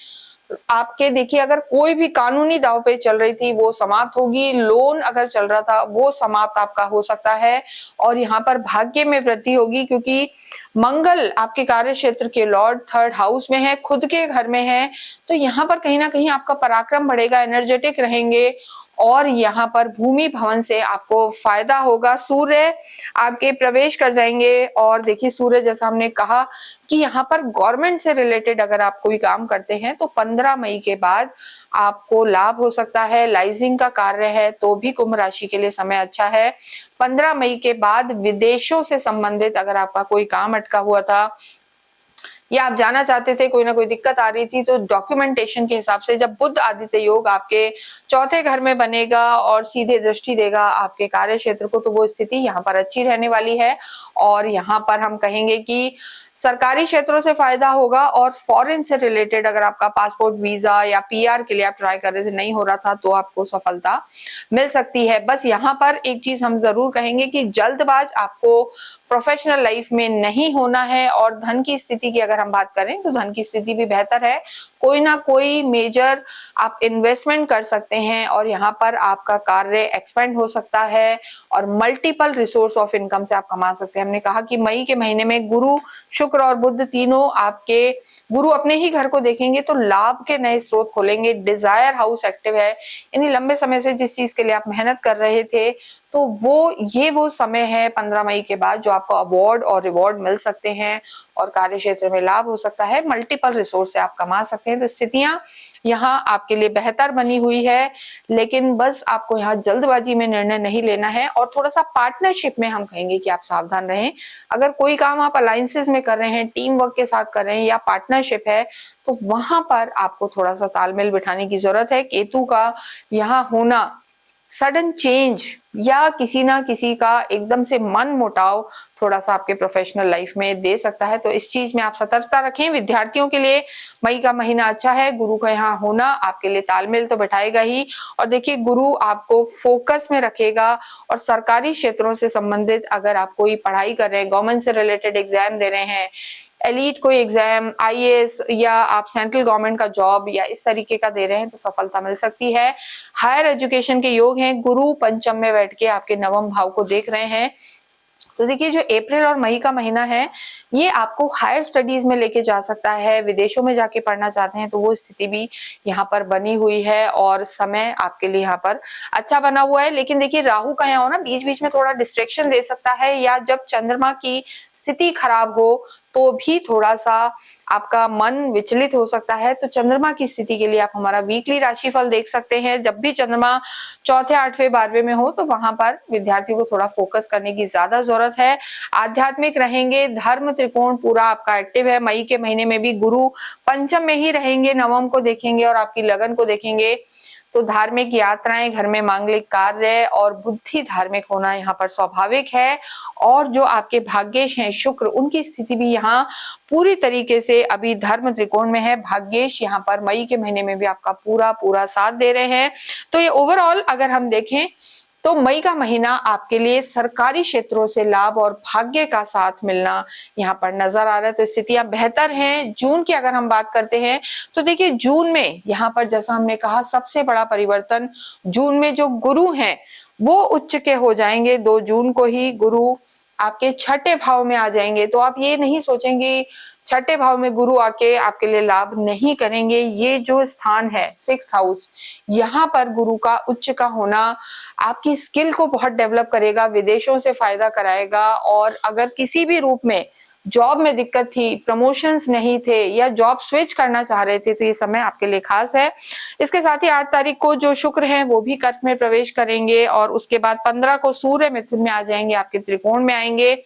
Speaker 1: आपके। देखिए अगर कोई भी कानूनी दाव पे चल रही थी वो समाप्त होगी, लोन अगर चल रहा था वो समाप्त आपका हो सकता है और यहाँ पर भाग्य में वृद्धि होगी क्योंकि मंगल आपके कार्य क्षेत्र के लॉर्ड थर्ड हाउस में है, खुद के घर में है। तो यहाँ पर कहीं ना कहीं आपका पराक्रम बढ़ेगा, एनर्जेटिक रहेंगे और यहाँ पर भूमि भवन से आपको फायदा होगा। सूर्य आपके प्रवेश कर जाएंगे और देखिए सूर्य, जैसा हमने कहा कि यहाँ पर गवर्नमेंट से रिलेटेड अगर आप कोई काम करते हैं तो 15 मई के बाद आपको लाभ हो सकता है। लाइजिंग का कार्य है तो भी कुंभ राशि के लिए समय अच्छा है। 15 मई के बाद विदेशों से संबंधित अगर आपका कोई काम अटका हुआ था या आप जाना चाहते थे, कोई ना कोई दिक्कत आ रही थी, तो डॉक्यूमेंटेशन के हिसाब से जब बुध आदित्य योग आपके चौथे घर में बनेगा और सीधे दृष्टि देगा आपके कार्य क्षेत्र को, तो वो स्थिति यहाँ पर अच्छी रहने वाली है। और यहाँ पर हम कहेंगे कि सरकारी क्षेत्रों से फायदा होगा और फॉरेन से रिलेटेड अगर आपका पासपोर्ट, वीजा या पीआर के लिए आप ट्राई कर रहे थे, नहीं हो रहा था, तो आपको सफलता मिल सकती है। बस यहाँ पर एक चीज हम जरूर कहेंगे कि जल्दबाज आपको प्रोफेशनल लाइफ में नहीं होना है। और धन की स्थिति की अगर हम बात करें तो धन की स्थिति भी बेहतर है। कोई ना कोई मेजर आप इन्वेस्टमेंट कर सकते हैं और यहाँ पर आपका कार्य एक्सपेंड हो सकता है और मल्टीपल रिसोर्स ऑफ इनकम से आप कमा सकते हैं। हमने कहा कि मई के महीने में गुरु, शुक्र और बुध तीनों आपके, गुरु अपने ही घर को देखेंगे तो लाभ के नए स्रोत खोलेंगे। डिजायर हाउस एक्टिव है, यानी लंबे समय से जिस चीज के लिए आप मेहनत कर रहे थे, तो वो समय है 15 मई के बाद जो आपको अवार्ड और रिवॉर्ड मिल सकते हैं और कार्य क्षेत्र में लाभ हो सकता है। मल्टीपल रिसोर्स से आप कमा सकते हैं। तो स्थितियां यहाँ आपके लिए बेहतर बनी हुई है, लेकिन बस आपको यहाँ जल्दबाजी में निर्णय नहीं लेना है और थोड़ा सा पार्टनरशिप में हम कहेंगे कि आप सावधान रहें। अगर कोई काम आप अलायंसेस में कर रहे हैं, टीम वर्क के साथ कर रहे हैं या पार्टनरशिप है, तो वहां पर आपको थोड़ा सा तालमेल बिठाने की जरूरत है। केतु का यहाँ होना सडन चेंज या किसी ना किसी का एकदम से मन मुटाव थोड़ा सा आपके प्रोफेशनल लाइफ में दे सकता है, तो इस चीज में आप सतर्कता रखें। विद्यार्थियों के लिए मई का महीना अच्छा है। गुरु का यहाँ होना आपके लिए तालमेल तो बैठाएगा ही, और देखिए गुरु आपको फोकस में रखेगा। और सरकारी क्षेत्रों से संबंधित अगर आप कोई पढ़ाई कर रहे हैं, गवर्नमेंट से रिलेटेड एग्जाम दे रहे हैं, एलिट कोई एग्जाम, आईएएस या आप सेंट्रल गवर्नमेंट का जॉब या इस तरीके का दे रहे हैं, तो सफलता मिल सकती है। हायर एजुकेशन के योग हैं। गुरु पंचम में बैठ के आपके नवम भाव को देख रहे हैं, तो देखिए जो अप्रैल और मई का महीना है ये आपको हायर स्टडीज में लेके जा सकता है। विदेशों में जाके पढ़ना चाहते हैं तो वो स्थिति भी यहाँ पर बनी हुई है और समय आपके लिए यहाँ पर अच्छा बना हुआ है। लेकिन देखिए राहु का यहाँ होना बीच बीच में थोड़ा डिस्ट्रैक्शन दे सकता है, या जब चंद्रमा की स्थिति खराब हो तो भी थोड़ा सा आपका मन विचलित हो सकता है। तो चंद्रमा की स्थिति के लिए आप हमारा वीकली राशिफल देख सकते हैं। जब भी चंद्रमा चौथे, आठवें, 12वें में हो तो वहां पर विद्यार्थियों को थोड़ा फोकस करने की ज्यादा जरूरत है। आध्यात्मिक रहेंगे। धर्म त्रिकोण पूरा आपका एक्टिव है। मई के महीने में भी गुरु पंचम में ही रहेंगे, नवम को देखेंगे और आपकी लगन को देखेंगे। तो धार्मिक यात्राएं, घर में मांगलिक कार्य और बुद्धि धार्मिक होना यहाँ पर स्वाभाविक है। और जो आपके भाग्येश हैं शुक्र, उनकी स्थिति भी यहाँ पूरी तरीके से अभी धर्म त्रिकोण में है। भाग्येश यहाँ पर मई के महीने में भी आपका पूरा पूरा साथ दे रहे हैं। तो ये ओवरऑल अगर हम देखें तो मई का महीना आपके लिए सरकारी क्षेत्रों से लाभ और भाग्य का साथ मिलना यहाँ पर नजर आ रहा है। तो स्थितियां बेहतर हैं। जून की अगर हम बात करते हैं तो देखिए जून में यहाँ पर जैसा हमने कहा सबसे बड़ा परिवर्तन, जून में जो गुरु हैं वो उच्च के हो जाएंगे। 2 जून को ही गुरु आपके छठे भाव में आ जाएंगे। तो आप ये नहीं सोचेंगे छठे भाव में गुरु आके आपके लिए लाभ नहीं करेंगे। ये जो स्थान है 6th हाउस, यहाँ पर गुरु का उच्च का होना आपकी स्किल को बहुत डेवलप करेगा, विदेशों से फायदा कराएगा। और अगर किसी भी रूप में जॉब में दिक्कत थी, प्रमोशंस नहीं थे या जॉब स्विच करना चाह रहे थे, तो ये समय आपके लिए खास है। इसके साथ ही 8 तारीख को जो शुक्र है वो भी कर्क में प्रवेश करेंगे और उसके बाद 15 को सूर्य मिथुन में आ जाएंगे, आपके त्रिकोण में आएंगे।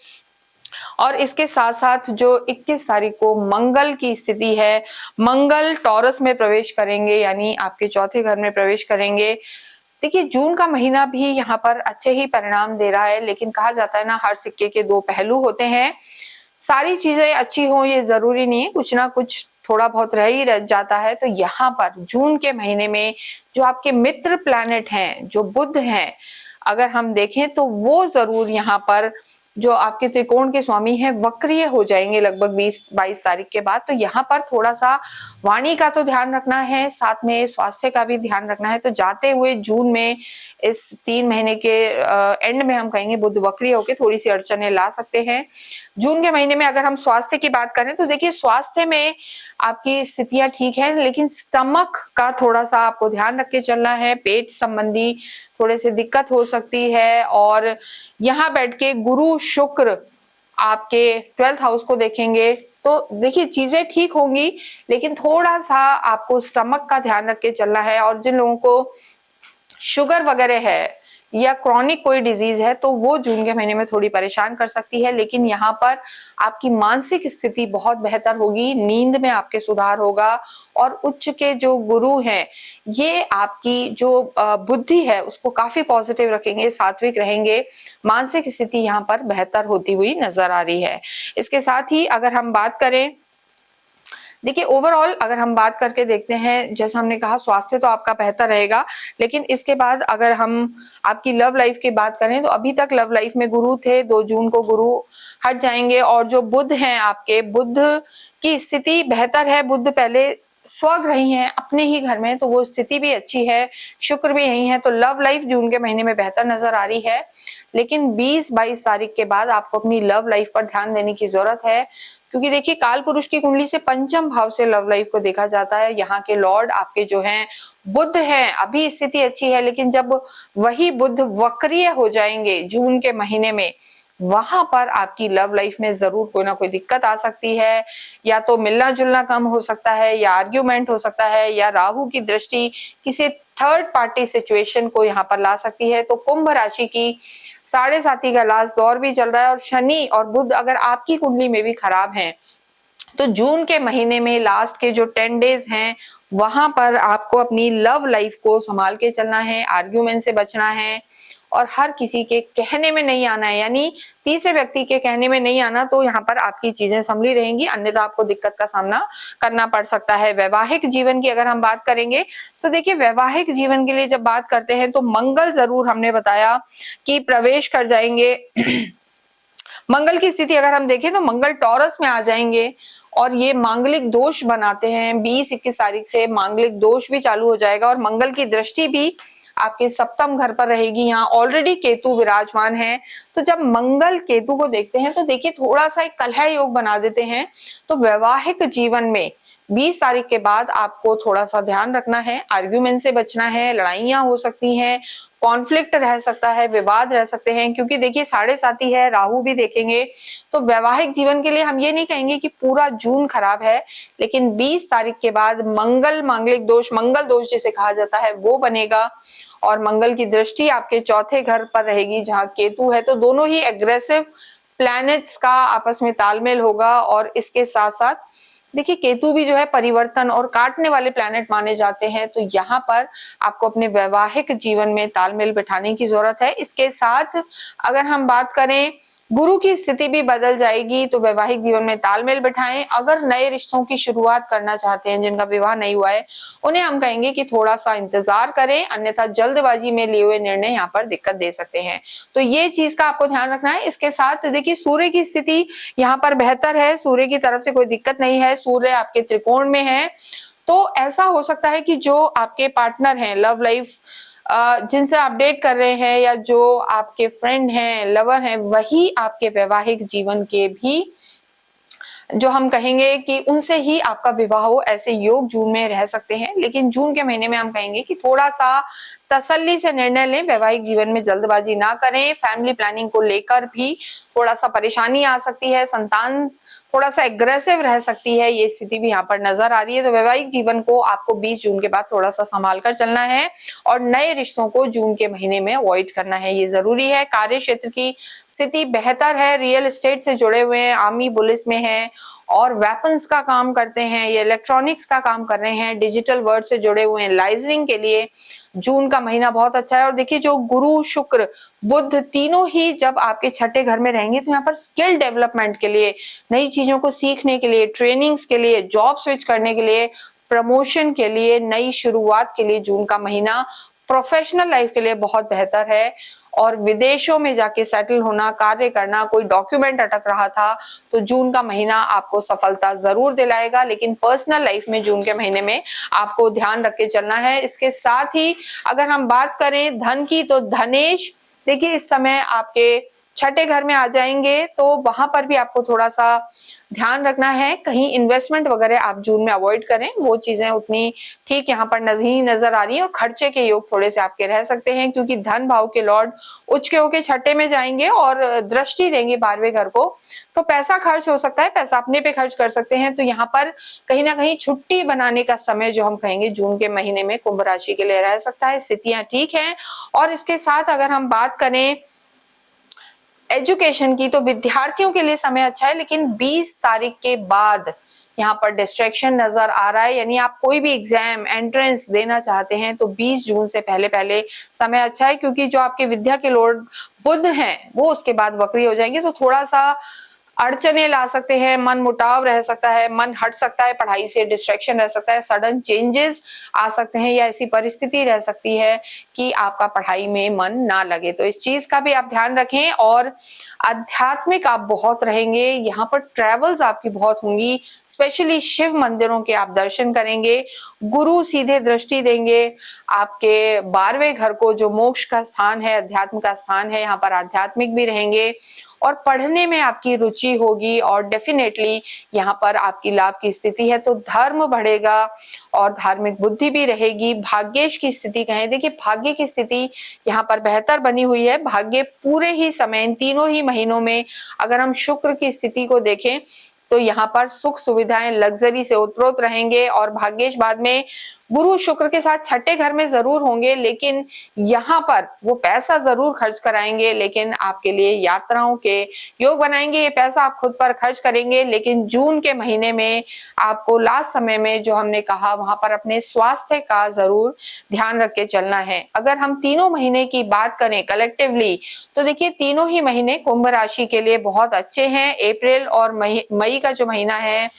Speaker 1: और इसके साथ साथ जो 21 तारीख को मंगल की स्थिति है, मंगल टॉरस में प्रवेश करेंगे, यानी आपके चौथे घर में प्रवेश करेंगे। देखिए जून का महीना भी यहाँ पर अच्छे ही परिणाम दे रहा है, लेकिन कहा जाता है ना हर सिक्के के 2 पहलू होते हैं। सारी चीजें अच्छी हो ये जरूरी नहीं है, कुछ ना कुछ थोड़ा बहुत रह ही जाता है। तो यहाँ पर जून के महीने में जो आपके मित्र प्लैनेट हैं, जो बुध हैं, अगर हम देखें तो वो जरूर यहाँ पर जो आपके त्रिकोण के स्वामी हैं वक्रीय हो जाएंगे लगभग 20-22 तारीख के बाद। तो यहाँ पर थोड़ा सा वाणी का तो ध्यान रखना है, साथ में स्वास्थ्य का भी ध्यान रखना है। तो जाते हुए जून में इस 3 महीने के एंड में हम कहेंगे बुध वक्रीय होकर थोड़ी सी अड़चने ला सकते हैं। जून के महीने में अगर हम स्वास्थ्य की बात करें तो देखिए स्वास्थ्य में आपकी स्थितियां ठीक है, लेकिन स्टमक का थोड़ा सा आपको ध्यान रख के चलना है। पेट संबंधी थोड़े से दिक्कत हो सकती है। और यहाँ बैठ के गुरु शुक्र आपके 12th हाउस को देखेंगे तो देखिए चीजें ठीक होंगी, लेकिन थोड़ा सा आपको स्टमक का ध्यान रख के चलना है। और जिन लोगों को शुगर वगैरह है या क्रॉनिक कोई डिजीज है तो वो जून के महीने में थोड़ी परेशान कर सकती है, लेकिन यहाँ पर आपकी मानसिक स्थिति बहुत बेहतर होगी, नींद में आपके सुधार होगा। और उच्च के जो गुरु हैं ये आपकी जो बुद्धि है उसको काफी पॉजिटिव रखेंगे, सात्विक रहेंगे, मानसिक स्थिति यहाँ पर बेहतर होती हुई नजर आ रही है। इसके साथ ही अगर हम बात करें, देखिए ओवरऑल अगर हम बात करके देखते हैं, जैसा हमने कहा स्वास्थ्य तो आपका बेहतर रहेगा, लेकिन इसके बाद अगर हम आपकी लव लाइफ की बात करें तो अभी तक लव लाइफ में गुरु थे, 2 जून को गुरु हट जाएंगे। और जो बुध हैं आपके, बुध की स्थिति बेहतर है। बुध पहले स्वग्रही हैं अपने ही घर में, तो वो स्थिति भी अच्छी है, शुक्र भी यही है, तो लव लाइफ जून के महीने में बेहतर नजर आ रही है। लेकिन 20-22 तारीख के बाद आपको अपनी लव लाइफ पर ध्यान देने की जरूरत है, क्योंकि देखिए काल पुरुष की कुंडली से पंचम भाव से लव लाइफ को देखा जाता है। यहाँ के लॉर्ड आपके जो हैं बुध हैं, अभी स्थिति अच्छी है, लेकिन जब वही बुध वक्रीय हो जाएंगे जून के महीने में, वहां पर आपकी लव लाइफ में जरूर कोई ना कोई दिक्कत आ सकती है। या तो मिलना जुलना कम हो सकता है, या आर्ग्यूमेंट हो सकता है, या राहु की दृष्टि किसी थर्ड पार्टी सिचुएशन को यहाँ पर ला सकती है। तो कुंभ राशि की 7.5 का लास्ट दौर भी चल रहा है, और शनि और बुध अगर आपकी कुंडली में भी खराब हैं तो जून के महीने में लास्ट के जो 10 डेज हैं वहां पर आपको अपनी लव लाइफ को संभाल के चलना है, आर्ग्यूमेंट से बचना है, और हर किसी के कहने में नहीं आना है, यानी तीसरे व्यक्ति के कहने में नहीं आना। तो यहाँ पर आपकी चीजें संभली रहेंगी, अन्यथा आपको दिक्कत का सामना करना पड़ सकता है। वैवाहिक जीवन की अगर हम बात करेंगे तो देखिए वैवाहिक जीवन के लिए जब बात करते हैं तो मंगल जरूर हमने बताया कि प्रवेश कर जाएंगे। मंगल की स्थिति अगर हम देखें तो मंगल टॉरस में आ जाएंगे, और ये मांगलिक दोष बनाते हैं। 20-21 तारीख से मांगलिक दोष भी चालू हो जाएगा, और मंगल की दृष्टि भी आपके सप्तम घर पर रहेगी। यहाँ ऑलरेडी केतु विराजमान है, तो जब मंगल केतु को देखते हैं तो देखिए थोड़ा सा एक कलह योग बना देते हैं। तो वैवाहिक जीवन में 20 तारीख के बाद आपको थोड़ा सा ध्यान रखना है, आर्ग्यूमेंट से बचना है, लड़ाइयां हो सकती हैं, कॉन्फ्लिक्ट रह सकता है, विवाद रह सकते हैं, क्योंकि देखिए 7.5 है, राहु भी देखेंगे। तो वैवाहिक जीवन के लिए हम ये नहीं कहेंगे कि पूरा जून खराब है, लेकिन 20 तारीख के बाद मंगल मांगलिक दोष, मंगल दोष जिसे कहा जाता है, वो बनेगा। और मंगल की दृष्टि आपके चौथे घर पर रहेगी जहां केतु है, तो दोनों ही एग्रेसिव प्लैनेट्स का आपस में तालमेल होगा। और इसके साथ साथ देखिए केतु भी जो है परिवर्तन और काटने वाले प्लैनेट माने जाते हैं, तो यहाँ पर आपको अपने वैवाहिक जीवन में तालमेल बिठाने की जरूरत है। इसके साथ अगर हम बात करें, गुरु की स्थिति भी बदल जाएगी, तो वैवाहिक जीवन में तालमेल बिठाएं। अगर नए रिश्तों की शुरुआत करना चाहते हैं, जिनका विवाह नहीं हुआ है, उन्हें हम कहेंगे कि थोड़ा सा इंतजार करें, अन्यथा जल्दबाजी में लिए हुए निर्णय यहाँ पर दिक्कत दे सकते हैं। तो ये चीज का आपको ध्यान रखना है। इसके साथ देखिए सूर्य की स्थिति यहाँ पर बेहतर है, सूर्य की तरफ से कोई दिक्कत नहीं है, सूर्य आपके त्रिकोण में है। तो ऐसा हो सकता है कि जो आपके पार्टनर हैं, लव लाइफ जिनसे आप डेट कर रहे हैं, या जो आपके फ्रेंड हैं, लवर हैं, वही आपके वैवाहिक जीवन के भी जो हम कहेंगे कि उनसे ही आपका विवाह हो, ऐसे योग जून में रह सकते हैं। लेकिन जून के महीने में हम कहेंगे कि थोड़ा सा तसल्ली से निर्णय लें, वैवाहिक जीवन में जल्दबाजी ना करें। फैमिली प्लानिंग को लेकर भी थोड़ा सा परेशानी आ सकती है, संतान थोड़ा सा एग्रेसिव रह सकती है, ये स्थिति भी यहाँ पर नजर आ रही है। तो वैवाहिक जीवन को आपको 20 जून के बाद थोड़ा सा संभाल कर चलना है, और नए रिश्तों को जून के महीने में अवॉइड करना है, ये जरूरी है। कार्य क्षेत्र की स्थिति बेहतर है, रियल एस्टेट से जुड़े हुए हैं, आर्मी पुलिस में हैं, और वेपन्स का काम करते हैं, ये इलेक्ट्रॉनिक्स का काम कर रहे हैं, डिजिटल वर्ल्ड से जुड़े हुए हैं, लाइजनिंग के लिए जून का महीना बहुत अच्छा है। और देखिए जो गुरु शुक्र बुध तीनों ही जब आपके छठे घर में रहेंगे, तो यहाँ पर स्किल डेवलपमेंट के लिए, नई चीजों को सीखने के लिए, ट्रेनिंग्स के लिए, जॉब स्विच करने के लिए, प्रमोशन के लिए, नई शुरुआत के लिए जून का महीना प्रोफेशनल लाइफ के लिए बहुत बेहतर है। और विदेशों में जाके सेटल होना, कार्य करना, कोई डॉक्यूमेंट अटक रहा था, तो जून का महीना आपको सफलता जरूर दिलाएगा। लेकिन पर्सनल लाइफ में जून के महीने में आपको ध्यान रख के चलना है। इसके साथ ही अगर हम बात करें धन की, तो धनेश देखिए इस समय आपके छठे घर में आ जाएंगे तो वहां पर भी आपको थोड़ा सा ध्यान रखना है, कहीं इन्वेस्टमेंट वगैरह आप जून में अवॉइड करें, वो चीजें उतनी ठीक यहाँ पर नहीं नजर आ रही है। और खर्चे के योग थोड़े से आपके रह सकते हैं, क्योंकि धन भाव के लॉर्ड उच्च के होके छठे में जाएंगे और दृष्टि देंगे 12वें घर को, तो पैसा खर्च हो सकता है, पैसा अपने पे खर्च कर सकते हैं। तो यहाँ पर कहीं ना कहीं छुट्टी बनाने का समय जो हम कहेंगे जून के महीने में कुंभ राशि के लिए रह सकता है। स्थितियां ठीक हैं। और इसके साथ अगर हम बात करें एजुकेशन की, तो विद्यार्थियों के लिए समय अच्छा है, लेकिन 20 तारीख के बाद यहाँ पर डिस्ट्रैक्शन नजर आ रहा है। यानी आप कोई भी एग्जाम एंट्रेंस देना चाहते हैं तो 20 जून से पहले पहले समय अच्छा है, क्योंकि जो आपके विद्या के लॉर्ड बुध हैं वो उसके बाद वक्री हो जाएंगे, तो थोड़ा सा अड़चने ला सकते हैं, मन मुटाव रह सकता है, मन हट सकता है, पढ़ाई से डिस्ट्रैक्शन रह सकता है, सडन चेंजेस आ सकते हैं, या ऐसी परिस्थिति रह सकती है कि आपका पढ़ाई में मन ना लगे। तो इस चीज का भी आप ध्यान रखें। और आध्यात्मिक आप बहुत रहेंगे, यहाँ पर ट्रेवल्स आपकी बहुत होंगी, स्पेशली शिव मंदिरों के आप दर्शन करेंगे। गुरु सीधे दृष्टि देंगे आपके 12वें घर को, जो मोक्ष का स्थान है, अध्यात्म का स्थान है, यहाँ पर आध्यात्मिक भी रहेंगे और पढ़ने में आपकी रुचि होगी। और डेफिनेटली यहाँ पर आपकी लाभ की स्थिति है तो धर्म बढ़ेगा और धार्मिक बुद्धि भी रहेगी। भाग्येश की स्थिति कहें, देखिए भाग्य की स्थिति यहाँ पर बेहतर बनी हुई है। भाग्य पूरे ही समय इन तीनों ही महीनों में अगर हम शुक्र की स्थिति को देखें तो यहाँ पर सुख सुविधाएं लग्जरी से उत्प्रोत रहेंगे। और भाग्येश बाद में गुरु शुक्र के साथ छठे घर में जरूर होंगे, लेकिन यहाँ पर वो पैसा जरूर खर्च कराएंगे, लेकिन आपके लिए यात्राओं के योग बनाएंगे। ये पैसा आप खुद पर खर्च करेंगे, लेकिन जून के महीने में आपको लास्ट समय में जो हमने कहा वहां पर अपने स्वास्थ्य का जरूर ध्यान रख के चलना है। अगर हम तीनों महीने की बात करें कलेक्टिवली, तो देखिए तीनों ही महीने कुंभ राशि के लिए बहुत अच्छे हैं। अप्रैल और मई का जो महीना है,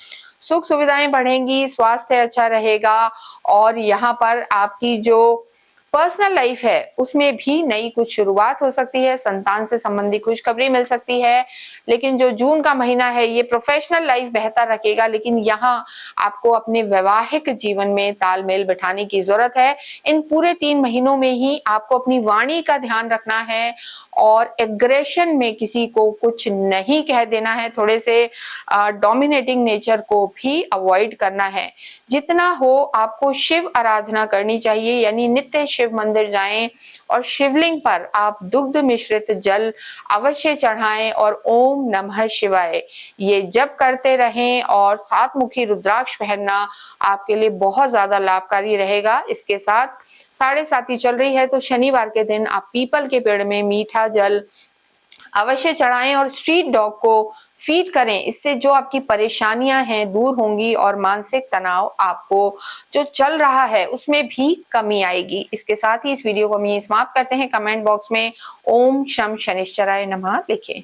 Speaker 1: सुख सुविधाएं बढ़ेंगी, स्वास्थ्य अच्छा रहेगा और यहाँ पर आपकी जो पर्सनल लाइफ है उसमें भी नई कुछ शुरुआत हो सकती है, संतान से संबंधित खुशखबरी मिल सकती है। लेकिन जो जून का महीना है ये प्रोफेशनल लाइफ बेहतर रखेगा, लेकिन यहाँ आपको अपने वैवाहिक जीवन में तालमेल बिठाने की जरूरत है। इन पूरे 3 महीनों में ही आपको अपनी वाणी का ध्यान रखना है और एग्रेशन में किसी को कुछ नहीं कह देना है, थोड़े से डोमिनेटिंग नेचर को भी अवॉइड करना है। जितना हो आपको शिव आराधना करनी चाहिए, यानी नित्य शिव मंदिर जाएं और शिवलिंग पर आप दुग्ध मिश्रित जल अवश्य चढ़ाएं और ओम नमः शिवाय ये जप करते रहें। और 7 मुखी रुद्राक्ष पहनना आपके लिए बहुत ज्यादा लाभकारी रहेगा। इसके साथ 7.5 चल रही है तो शनिवार के दिन आप पीपल के पेड़ में मीठा जल अवश्य चढ़ाएं और स्ट्रीट डॉग को फीड करें। इससे जो आपकी परेशानियां हैं दूर होंगी और मानसिक तनाव आपको जो चल रहा है उसमें भी कमी आएगी। इसके साथ ही इस वीडियो को हम यहीं समाप्त करते हैं। कमेंट बॉक्स में ओम शम शनिश्चराय नमः लिखें।